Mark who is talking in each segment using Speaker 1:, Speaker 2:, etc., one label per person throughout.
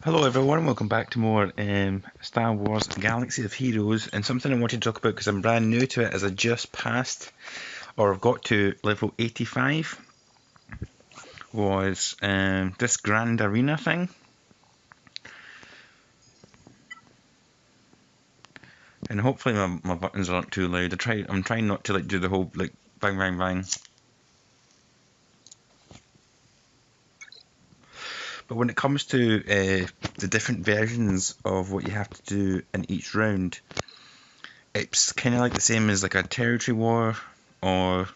Speaker 1: Hello everyone, welcome back to more Star Wars Galaxy of Heroes, and something I wanted to talk about because I'm brand new to it as I just passed, or I've got to level 85, was this Grand Arena thing. And hopefully my buttons aren't too loud. I'm trying not to do the whole bang bang bang. But when it comes to the different versions of what you have to do in each round, it's kind of like the same as like a territory war or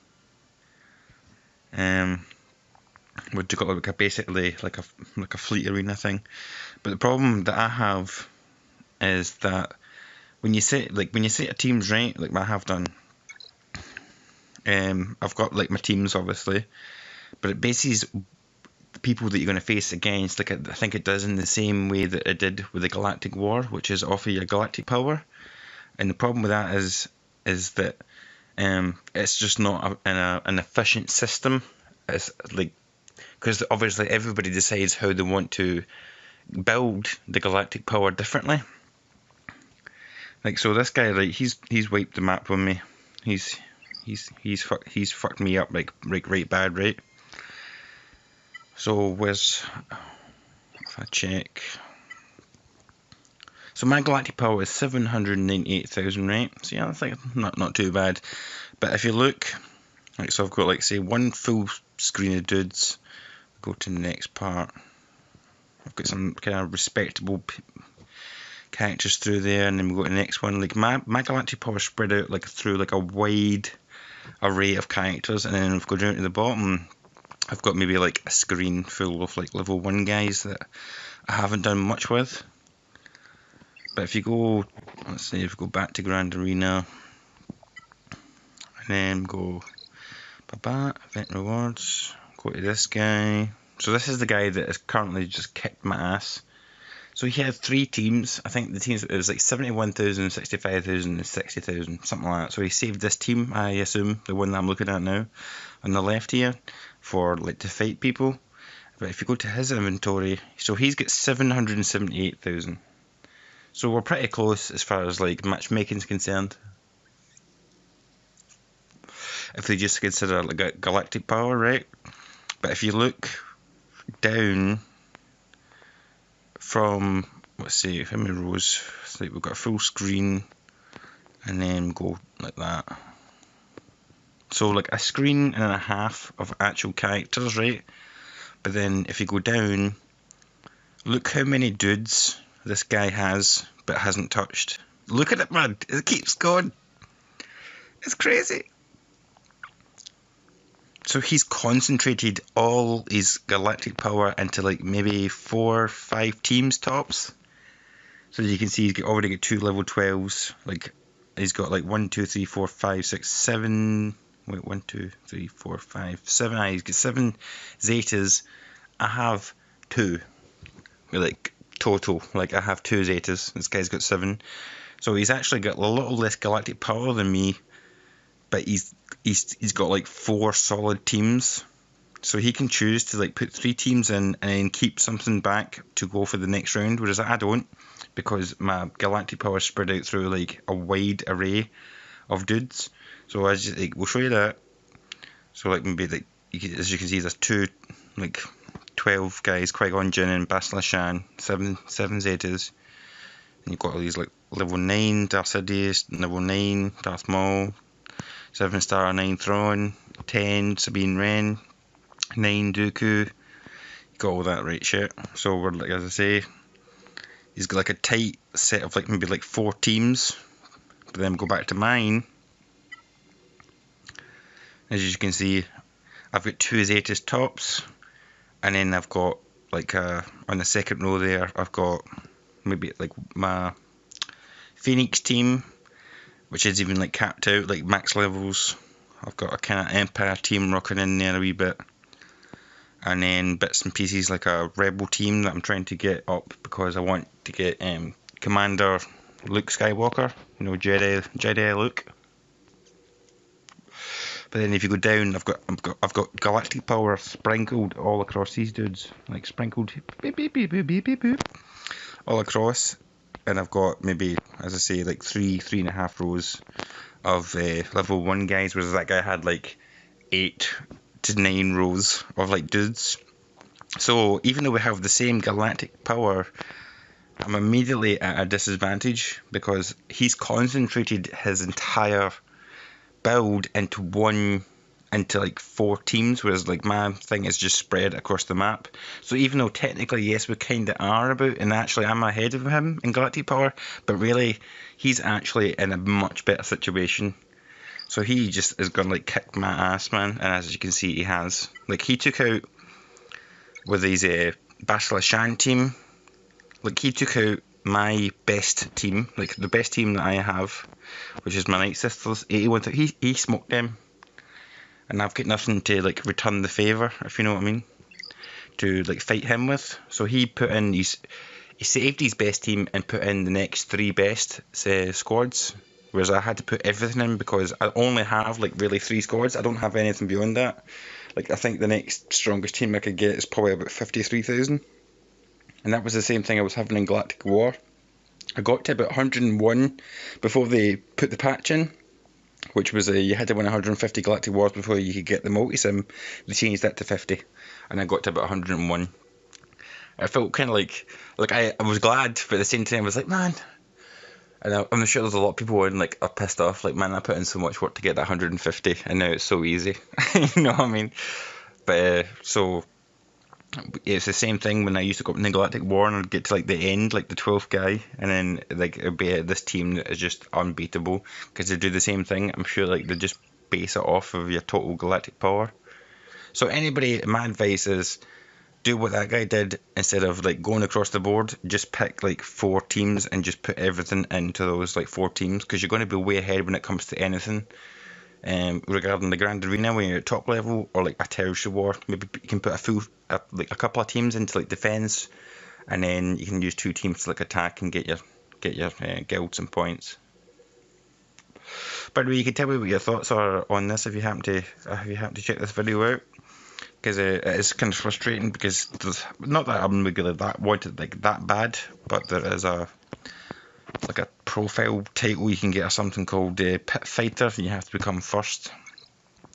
Speaker 1: what do you call it, basically like a fleet arena thing. But the problem that I have is that when you set a teams right, like I have done, I've got like my teams obviously, but it bases the people that you're going to face against, like I think it does in the same way that it did with the Galactic War, which is offer your galactic power. And the problem with that is that it's just not an efficient system. It's like, because obviously everybody decides how they want to build the galactic power differently. Like, so this guy, like, he's wiped the map on me. He's fucked me up right bad, right? So if I check, so my galactic power is 798,000, right? So yeah, that's like not too bad. But if you look, like, so I've got like say one full screen of dudes. Go to the next part. I've got some kind of respectable characters through there, and then we go to the next one. Like my galactic power spread out like through like a wide array of characters, and then if we go down to the bottom, I've got maybe like a screen full of like level 1 guys that I haven't done much with. But if you go, let's say if we go back to Grand Arena, and then go event rewards, go to this guy. So this is the guy that has currently just kicked my ass. So he had 3 teams. I think the teams, it was like 71,000, 65,000 and 60,000, something like that. So he saved this team, I assume, the one that I'm looking at now, on the left here, for like to fight people. But if you go to his inventory, so he's got 778,000. So we're pretty close as far as like matchmaking's concerned. If they just consider like a galactic power, right? But if you look down from, let's see, how many rows? It's like we've got a full screen, and then go like that. So like a screen and a half of actual characters, right? But then if you go down, look how many dudes this guy has but hasn't touched. Look at it, man. It keeps going. It's crazy. So he's concentrated all his galactic power into like maybe 4 or 5 teams tops. So you can see he's already got 2 level 12s. Like he's got like 1, 2, 3, 4, 5, 6, 7. Wait, 1, 2, 3, 4, 5, 7. He's got 7 Zetas. I have 2. Like total. Like I have 2 Zetas. This guy's got 7. So he's actually got a little less galactic power than me. But he's got like 4 solid teams, so he can choose to like put 3 teams in and then keep something back to go for the next round, whereas I don't, because my galactic power is spread out through like a wide array of dudes. So we'll show you that. So like maybe like as you can see, there's 2 like 12 guys, Qui-Gon Jinn and Bastila Shan, 7 Zetas, and you've got all these like level 9 Darth Sidious, level 9 Darth Maul, 7 star 9 Thrawn, 10 Sabine Wren, 9 Dooku. Got all that right shit. So we're like, as I say, he's got like a tight set of like maybe like 4 teams. But then go back to mine. As you can see, I've got 2 Zetas tops, and then I've got like on the second row there, I've got maybe like my Phoenix team, which is even like capped out, like max levels. I've got a kind of Empire team rocking in there a wee bit, and then bits and pieces like a Rebel team that I'm trying to get up because I want to get Commander Luke Skywalker, you know, Jedi Luke. But then if you go down, I've got galactic power sprinkled all across these dudes, like sprinkled beep, beep, beep, beep, beep, beep, beep, all across. And I've got maybe, as I say, like three and a half rows of level 1 guys, whereas that guy had like 8 to 9 rows of like dudes. So even though we have the same galactic power, I'm immediately at a disadvantage because he's concentrated his entire build into like 4 teams, whereas like my thing is just spread across the map. So even though technically, yes, we kind of are about, and actually I'm ahead of him in galactic power, but really he's actually in a much better situation. So he just is gonna like kick my ass, man. And as you can see, he has. Like he took out with his Bashla Shan team. Like he took out my best team, like the best team that I have, which is my Night Sisters. 81. He smoked them. And I've got nothing to like return the favour, if you know what I mean, to like fight him with. So he put in he saved his best team and put in the next 3 best squads, whereas I had to put everything in because I only have like really 3 squads. I don't have anything beyond that. Like I think the next strongest team I could get is probably about 53,000, and that was the same thing I was having in Galactic War. I got to about 101 before they put the patch in, which was you had to win 150 Galactic Wars before you could get the multi-sim. They changed that to 50, and I got to about 101. I felt kind of like I was glad, but at the same time I was like, man, and I'm sure there's a lot of people who are pissed off, like, man, I put in so much work to get that 150, and now it's so easy. You know what I mean? But so it's the same thing when I used to go up in the Galactic War and I'd get to like the end, like the 12th guy, and then like it'd be this team that is just unbeatable because they do the same thing. I'm sure like they just base it off of your total galactic power. So anybody, my advice is do what that guy did instead of like going across the board. Just pick like 4 teams and just put everything into those like 4 teams, because you're going to be way ahead when it comes to anything. Regarding the Grand Arena, when you're at top level, or like a Territory War, maybe you can put a couple of teams into like defense, and then you can use 2 teams to like attack and get your guilds and points. By the way, you can tell me what your thoughts are on this if you happen to check this video out, because it is kind of frustrating, because there's not that I'm really that wanted like that bad, but there is a profile title you can get, or something called Pit Fighter, and you have to become first.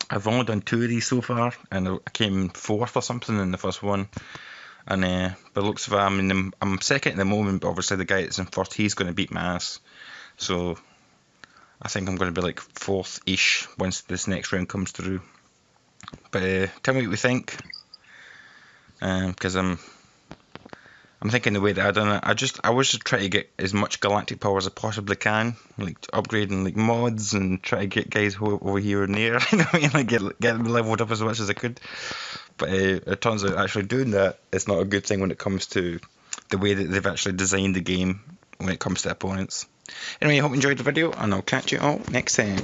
Speaker 1: I've only done 2 of these so far, and I came 4th or something in the first one. And by the looks of it, I'm second at the moment, but obviously the guy that's in first, he's going to beat my ass. So I think I'm going to be like 4th-ish once this next round comes through. But tell me what you think, because I'm thinking the way that I done it, I was just trying to get as much galactic power as I possibly can, like upgrading like mods and try to get guys over here and there, you know what I mean, like get them leveled up as much as I could. But it turns out actually doing that is not a good thing when it comes to the way that they've actually designed the game when it comes to opponents. Anyway, I hope you enjoyed the video, and I'll catch you all next time.